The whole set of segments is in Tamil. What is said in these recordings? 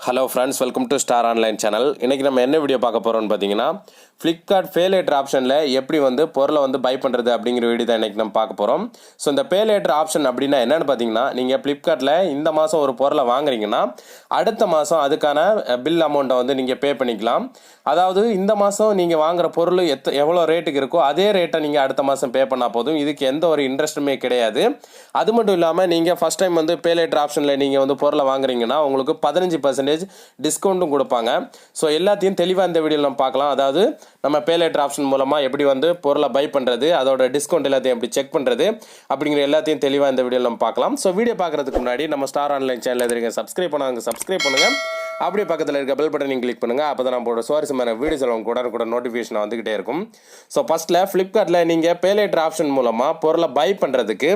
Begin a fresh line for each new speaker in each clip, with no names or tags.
Hello friends, welcome to star online channel. இன்றைக்கி நம்ம என்ன வீடியோ பார்க்க போகிறோம்னு பார்த்தீங்கன்னா, ஃப்ளிப்கார்ட் பேலேட்டர் ஆப்ஷனில் எப்படி பொருளை பை பண்ணுறது அப்படிங்கிற வீடியோ தான் இன்றைக்கி நம்ம பார்க்க போகிறோம். ஸோ இந்த பேலேட்டர் ஆப்ஷன் அப்படின்னா என்னென்னு பார்த்தீங்கன்னா, நீங்கள் ஃப்ளிப்கார்ட்டில் இந்த மாதம் ஒரு பொருளை வாங்குறீங்கன்னா அடுத்த மாதம் அதுக்கான பில் அமௌண்ட்டை நீங்கள் பே பண்ணிக்கலாம். அதாவது இந்த மாதம் நீங்கள் வாங்குகிற பொருள் எவ்வளோ ரேட்டுக்கு இருக்கோ அதே ரேட்டை நீங்கள் அடுத்த மாதம் பே பண்ணால் போதும். இதுக்கு எந்த ஒரு இன்ட்ரெஸ்ட்டுமே கிடையாது. அது மட்டும் இல்லாமல் நீங்கள் ஃபஸ்ட் டைம் பேலேட்டர் ஆப்ஷனில் நீங்கள் பொருளை வாங்குறீங்கன்னா உங்களுக்கு 15% டிஸ்கவுண்ட்டும் கொடுப்பாங்க. ஸோ எல்லாத்தையும் தெளிவாக இந்த வீடியோவில் நம்ம பார்க்கலாம். அதாவது நம்ம பேலேட்டர் ஆப்ஷன் மூலமாக எப்படி பொருளை பை பண்ணுறது, அதோட டிஸ்கவுண்ட் எல்லாத்தையும் எப்படி செக் பண்ணுறது அப்படிங்கிற எல்லாத்தையும் தெளிவாக இந்த வீடியோவில் நம்ம பார்க்கலாம். ஸோ வீடியோ பார்க்குறதுக்கு முன்னாடி நம்ம ஸ்டார் ஆன்லைன் சேனல் எதிர்க்க சப்ஸ்கிரைப் பண்ணுங்கள். அப்படியே பக்கத்தில் இருக்க பெல் பட்டன் நீங்கள் கிளிக் பண்ணுங்கள். அப்போ தான் நம்மளோட சுவாரஸ்யமான வீடியோஸ் எல்லாம் கூட நோட்டிஃபிகேஷன் வந்துகிட்டே இருக்கும். ஸோ ஃபஸ்ட்டில் ஃப்ளிப்கார்ட்டில் நீங்கள் பேலேட்டர் ஆப்ஷன் மூலமாக பொருளை பை பண்ணுறதுக்கு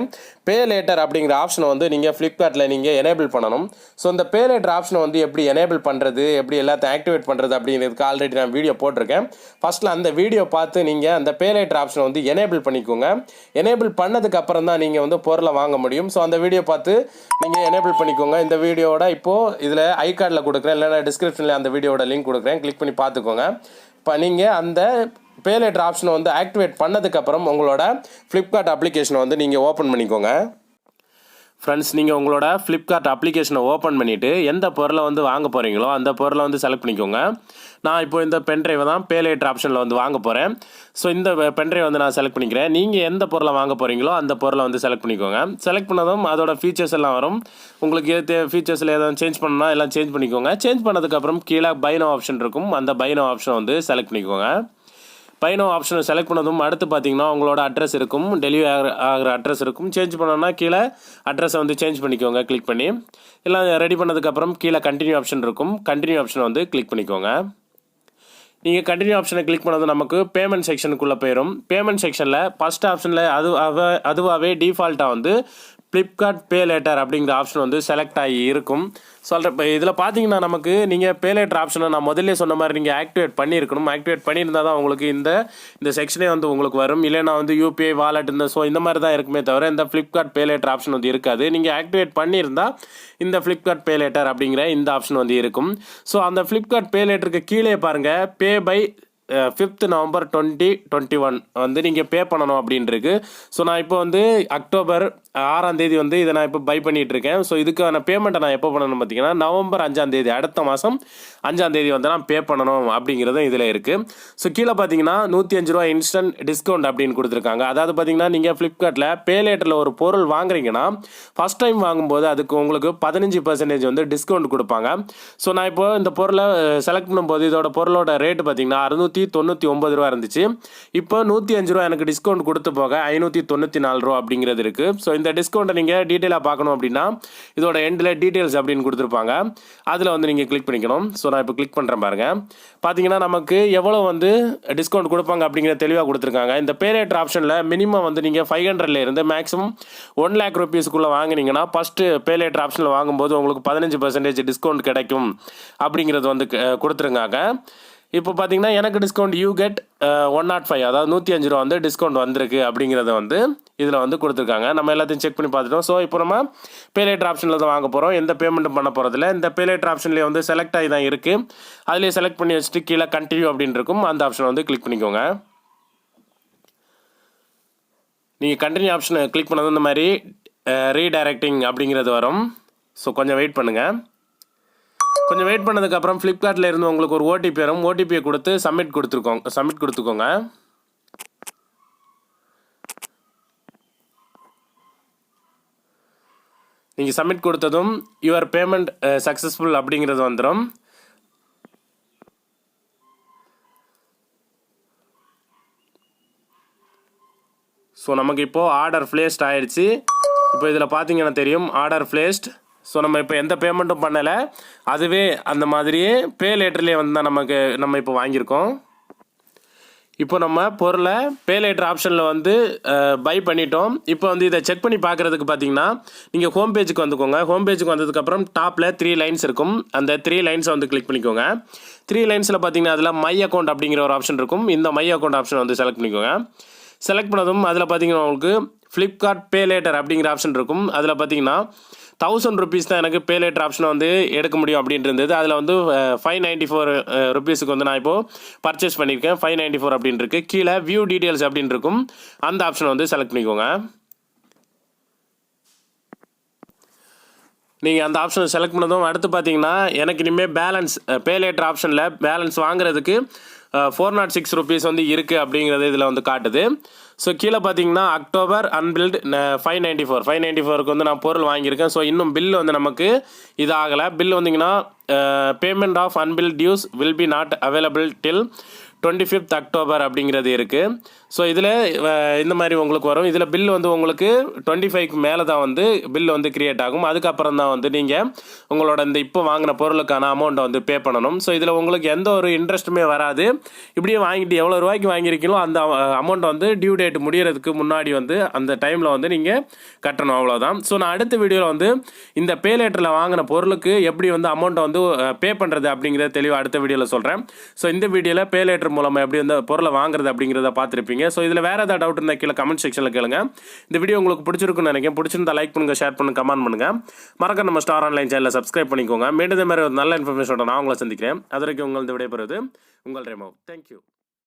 பேலேட்டர் அப்படிங்கிற ஆப்ஷனை நீங்கள் ஃப்ளிப்கார்ட்டில் நீங்கள் எனேபிள் பண்ணணும். ஸோ இந்த பேலேட்டர் ஆப்ஷனை எப்படி எனேபிள் பண்ணுறது, எப்படி எல்லாத்தையும் ஆக்டிவேட் பண்ணுறது அப்படிங்கிறதுக்கு ஆல்ரெடி நான் வீடியோ போட்டிருக்கேன். ஃபஸ்ட்டில் அந்த வீடியோ பார்த்து நீங்கள் அந்த பேலேட்டர் ஆப்ஷனை எனேபிள் பண்ணிக்கோங்க. எனேபிள் பண்ணதுக்கு அப்புறம் தான் நீங்கள் பொருளை வாங்க முடியும். ஸோ அந்த வீடியோ பார்த்து நீங்கள் எனேபிள் பண்ணிக்கோங்க. இந்த வீடியோவோட இப்போது இதில் ஐ கார்டில் கொடுக்குறேன், இல்லைன்னா டிஸ்கிரிப்ஷனில் அந்த வீடியோட லிங்க் கொடுக்குறேன், கிளிக் பண்ணி பார்த்துக்கோங்க. இப்போ நீங்கள் அந்த பேலேட்டர் ஆப்ஷனை ஆக்டிவேட் பண்ணதுக்கப்புறம் உங்களோட ஃப்ளிப்கார்ட் அப்ளிகேஷனை நீங்கள் ஓப்பன் பண்ணிக்கோங்க. ஃப்ரெண்ட்ஸ், நீங்கள் உங்களோட ஃப்ளிப்கார்ட் அப்ளிகேஷனை ஓப்பன் பண்ணிவிட்டு எந்த பொருளை வாங்க போகிறீங்களோ அந்த பொருளை செலக்ட் பண்ணிக்கோங்க. நான் இப்போ இந்த பென்ட்ரைவை தான் பேலேட்டர் ஆப்ஷனில் வாங்க போகிறேன். ஸோ இந்த பென்ட்ரைவை நான் செலக்ட் பண்ணிக்கிறேன். நீங்கள் எந்த பொருளை வாங்க போகிறீங்களோ அந்த பொருளை செலக்ட் பண்ணிக்கோங்க. செலக்ட் பண்ணதும் அதோட ஃபீச்சர்ஸ் எல்லாம் வரும். உங்களுக்கு ஃபீச்சர்ஸில் எதாவது சேஞ்ச் பண்ணணும்னா எல்லாம் சேஞ்ச் பண்ணிக்கோங்க. சேஞ்ச் பண்ணதுக்கப்புறம் கீழே பை நவ் ஆப்ஷன் இருக்கும். அந்த பை நவ் ஆப்ஷனை செலக்ட் பண்ணிக்கோங்க. பை நவ் ஆப்ஷனை செலக்ட் பண்ணதும் அடுத்து பார்த்தீங்கன்னா உங்களோட அட்ரஸ் இருக்கும், டெலிவரி ஆகிற அட்ரஸ் இருக்கும். சேஞ்ச் பண்ணோன்னா கீழே அட்ரஸை சேஞ்ச் பண்ணிக்கோங்க கிளிக் பண்ணி. எல்லாம் ரெடி பண்ணதுக்கப்புறம் கீழே கண்டினியூ ஆப்ஷன் இருக்கும். கண்டினியூ ஆப்ஷனை கிளிக் பண்ணிக்கோங்க. நீங்கள் கண்டினியூ ஆப்ஷனை கிளிக் பண்ணது நமக்கு பேமெண்ட் செக்ஷனுக்குள்ளே போயிடும். பேமெண்ட் செக்ஷனில் ஃபஸ்ட் ஆப்ஷனில் அதுவாகவே டிஃபால்ட்டாக ஃப்ளிப்கார்ட் பேலேட்டர் அப்படிங்கிற ஆப்ஷன் செலக்ட் ஆகி இருக்கும். சொல்கிறேன், இப்போ இதில் பார்த்தீங்கன்னா நமக்கு நீங்கள் பேலேட்டர் ஆப்ஷனை நான் முதல்ல சொன்ன மாதிரி நீங்கள் ஆக்டிவேட் பண்ணியிருக்கணும். ஆக்டிவேட் பண்ணியிருந்தால் தான் உங்களுக்கு இந்த செக்ஷனே உங்களுக்கு வரும். இல்லைனா யூபிஐ வாலெட் இந்த மாதிரி தான் இருக்குமே தவிர இந்த ஃப்ளிப்கார்ட் பேலேட்டர் ஆப்ஷன் இருக்காது. நீங்கள் ஆக்டிவேட் பண்ணியிருந்தால் இந்த ஃப்ளிப்கார்ட் பேலேட்டர் அப்படிங்கிற இந்த ஆப்ஷன் இருக்கும். ஸோ அந்த ஃப்ளிப்கார்ட் பேலேட்டருக்கு கீழே பாருங்கள், பே பை 5th November 2021 நீங்கள் பே பண்ணணும் அப்படின்ட்டுருக்கு. ஸோ நான் இப்போ அக்டோபர் 6 இதை நான் இப்போ பை பண்ணிகிட்டு இருக்கேன். ஸோ இதுக்கான பேமெண்ட்டை நான் எப்போ பண்ணணும் பார்த்தீங்கன்னா நவம்பர் 5 அடுத்த மாதம் 5 நான் பே பண்ணணும் அப்படிங்கிறதும் இதில் இருக்குது. ஸோ கீழே பார்த்தீங்கன்னா 105 ரூபா இன்ஸ்டன்ட் டிஸ்கவுண்ட் அப்படின்னு கொடுத்துருக்காங்க. அதாவது பார்த்தீங்கன்னா நீங்கள் ஃப்ளிப்கார்ட்டில் பேலேட்டரில் ஒரு பொருள் வாங்குறீங்கன்னா ஃபஸ்ட் டைம் வாங்கும்போது அதுக்கு உங்களுக்கு 15% டிஸ்கவுண்ட் கொடுப்பாங்க. ஸோ நான் இப்போ இந்த பொருளை செலக்ட் பண்ணும்போது இதோட பொருளோட ரேட்டு பார்த்தீங்கன்னா 699 ரூபா இருந்துச்சு. இப்போ 105 ரூபா எனக்கு டிஸ்கவுண்ட் கொடுத்து போக 594 ரூபா அப்படிங்கிறது இருக்குது. ஸோ இந்த டிஸ்கவுண்ட்டை நீங்கள் டீட்டெயிலாக பார்க்கணும் அப்படின்னா இதோட எண்டில் டீட்டெயில்ஸ் அப்படின்னு கொடுத்துருப்பாங்க. அதில் நீங்கள் கிளிக் பண்ணிக்கணும். ஸோ நான் இப்போ கிளிக் பண்ணுறேன் பாருங்கள். பார்த்தீங்கன்னா நமக்கு எவ்வளோ டிஸ்கவுண்ட் கொடுப்பாங்க அப்படிங்கிற தெளிவாக கொடுத்துருக்காங்க. இந்த பேலேட்டர் ஆப்ஷனில் மினிமம் நீங்கள் 500 இருந்து மேக்ஸிமம் 1 lakh rupeesக்குள்ளே வாங்கினீங்கன்னா ஃபஸ்ட்டு பேலேட்டர் ஆப்ஷனில் வாங்கும்போது உங்களுக்கு 15% டிஸ்கவுண்ட் கிடைக்கும் அப்படிங்கிறது கொடுத்துருக்காங்க. இப்போ பார்த்தீங்கன்னா எனக்கு டிஸ்கவுண்ட் யூ கெட் 105, அதாவது 105 ரூபா டிஸ்கவுண்ட் வந்திருக்கு அப்படிங்கிறத இதில் கொடுத்துருக்காங்க. நம்ம எல்லாத்தையும் செக் பண்ணி பார்த்துட்டோம். ஸோ இப்போ நம்ம பேலேட்டர் ஆப்ஷனில் தான் வாங்க போகிறோம். எந்த பேமெண்ட்டும் பண்ண போகிறதில்ல. இந்த பேலேட்டர் ஆப்ஷன்லேயே செலக்ட் ஆகி தான் இருக்குது. அதிலே செலக்ட் பண்ணி வச்சுட்டு கீழே கண்டினியூ அப்படின்னு இருக்கும். அந்த ஆப்ஷனை கிளிக் பண்ணிக்கோங்க. நீங்கள் கண்டினியூ ஆப்ஷனை கிளிக் பண்ணது இந்த மாதிரி ரீடைரக்டிங் அப்படிங்கிறது வரும். ஸோ கொஞ்சம் வெயிட் பண்ணுங்கள். கொஞ்சம் வெயிட் பண்ணதுக்கப்புறம் ஃப்ளிப்கார்ட்டில் இருந்து உங்களுக்கு ஒரு ஓடிபி வரும். ஓடிபியை கொடுத்து சப்மிட் கொடுத்துக்கோங்க. நீங்கள் சப்மிட் கொடுத்ததும் யுவர் பேமெண்ட் சக்ஸஸ்ஃபுல் அப்படிங்கிறது வந்துடும். ஸோ நமக்கு இப்போது ஆர்டர் பிளேஸ்ட் ஆயிடுச்சு. இப்போ இதில் பார்த்தீங்கன்னா தெரியும் ஆர்டர் பிளேஸ்ட். ஸோ நம்ம இப்போ எந்த பேமெண்ட்டும் பண்ணலை. அதுவே அந்த மாதிரியே பேலேட்டர்லேயே தான் நம்ம இப்போ வாங்கியிருக்கோம். இப்போ நம்ம பொருளை பேலேட்டர் ஆப்ஷனில் பை பண்ணிட்டோம். இப்போ இதை செக் பண்ணி பார்க்குறதுக்கு பார்த்தீங்கன்னா நீங்கள் ஹோம் பேஜுக்கு வந்துக்கோங்க. ஹோம் பேஜுக்கு வந்ததுக்கப்புறம் டாப்பில் 3 லைன்ஸ் இருக்கும். அந்த 3 லைன்ஸை கிளிக் பண்ணிக்கோங்க. 3 லைன்ஸில் பார்த்தீங்கன்னா அதில் மை அக்கௌண்ட் அப்படிங்கிற ஒரு ஆப்ஷன் இருக்கும். இந்த மை அக்கௌண்ட் ஆப்ஷனை செலக்ட் பண்ணிக்கோங்க. செலக்ட் பண்ணதும் அதில் பார்த்தீங்கன்னா உங்களுக்கு ஃப்ளிப்கார்ட் பேலேட்டர் அப்படிங்கிற ஆப்ஷன் இருக்கும். அதில் பார்த்தீங்கன்னா ₹1000 தான் எனக்கு பேலேட்டர் ஆப்ஷனை வந்து எடுக்க முடியும் அப்படின்ட்டு இருந்தது. அதில் வந்து 594 ருபீஸுக்கு வந்து நான் இப்போது பர்ச்சேஸ் பண்ணியிருக்கேன். 594 அப்படின்னு இருக்குது. கீழே வியூ டீட்டெயில்ஸ் அப்படின்னு இருக்கும், அந்த ஆப்ஷனை வந்து செலக்ட் பண்ணிக்கோங்க. நீங்கள் அந்த ஆப்ஷனை செலக்ட் பண்ணதும் அடுத்து பார்த்தீங்கன்னா எனக்கு இனிமேல் பேலன்ஸ் பேலேட்டர் ஆப்ஷனில் பேலன்ஸ் வாங்குறதுக்கு 406 ருபீஸ் வந்து இருக்குது அப்படிங்கிறது இதில் வந்து காட்டுது. ஸோ கீழே பார்த்தீங்கன்னா அக்டோபர் அன்பில்டு 594க்கு வந்து நான் பொருள் வாங்கியிருக்கேன். ஸோ இன்னும் பில் வந்து நமக்கு இது ஆகலை. பில் வந்தீங்கன்னா payment of unbilled dues will be not available till 25th October அப்படிங்கிறது இருக்குது. ஸோ இதில் இந்த மாதிரி உங்களுக்கு வரும். இதில் பில் வந்து உங்களுக்கு 25க்கு மேலே தான் வந்து பில் வந்து கிரியேட் ஆகும். அதுக்கப்புறம் தான் வந்து நீங்கள் உங்களோட இந்த இப்போ வாங்கின பொருளுக்கான அமௌண்ட்டை வந்து பே பண்ணணும். ஸோ இதில் உங்களுக்கு எந்த ஒரு இன்ட்ரெஸ்ட்டுமே வராது. இப்படியே வாங்கிட்டு எவ்வளோ ரூபாய்க்கு வாங்கியிருக்கீங்களோ அந்த அமௌண்ட்டை வந்து டியூ டேட் முடிகிறதுக்கு முன்னாடி வந்து அந்த டைமில் வந்து நீங்கள் கட்டணும், அவ்வளோதான். ஸோ நான் அடுத்த வீடியோவில் வந்து இந்த பேலேட்டரில் வாங்கின பொருளுக்கு எப்படி வந்து அமௌண்ட்டை வந்து பே பண்ணுறது அப்படிங்கிறத தெளிவாக அடுத்த வீடியோவில் சொல்கிறேன். ஸோ இந்த வீடியோவில் பேலேட்டர் மூலமாக எப்படி வந்து பொருளை வாங்குறது அப்படிங்கிறத பார்த்துருப்பீங்க. ஸோ இதில் வேறு ஏதாவது டவுட் இருந்தால் கீழே கமெண்ட் செக்ஷனில் கேளுங்க. இந்த வீடியோ உங்களுக்கு பிடிச்சிருக்குன்னு நினைக்கிறேன். பிடிச்சிருந்தா லைக் பண்ணுங்கள், ஷேர் பண்ணுங்கள், கமெண்ட் பண்ணுங்கள். மறக்க நம்ம ஸ்டார் ஆன்லைன் சேனலை சப்ஸ்கிரைப் பண்ணிக்கோங்க. மீண்டும் இந்த மாதிரி ஒரு நல்ல இன்ஃபர்மேஷனோட நான் உங்களை சந்திக்கிறேன். அது வரைக்கும் உங்களது விடைபெறுவது உங்கள் ரெமோ. தேங்க்யூ.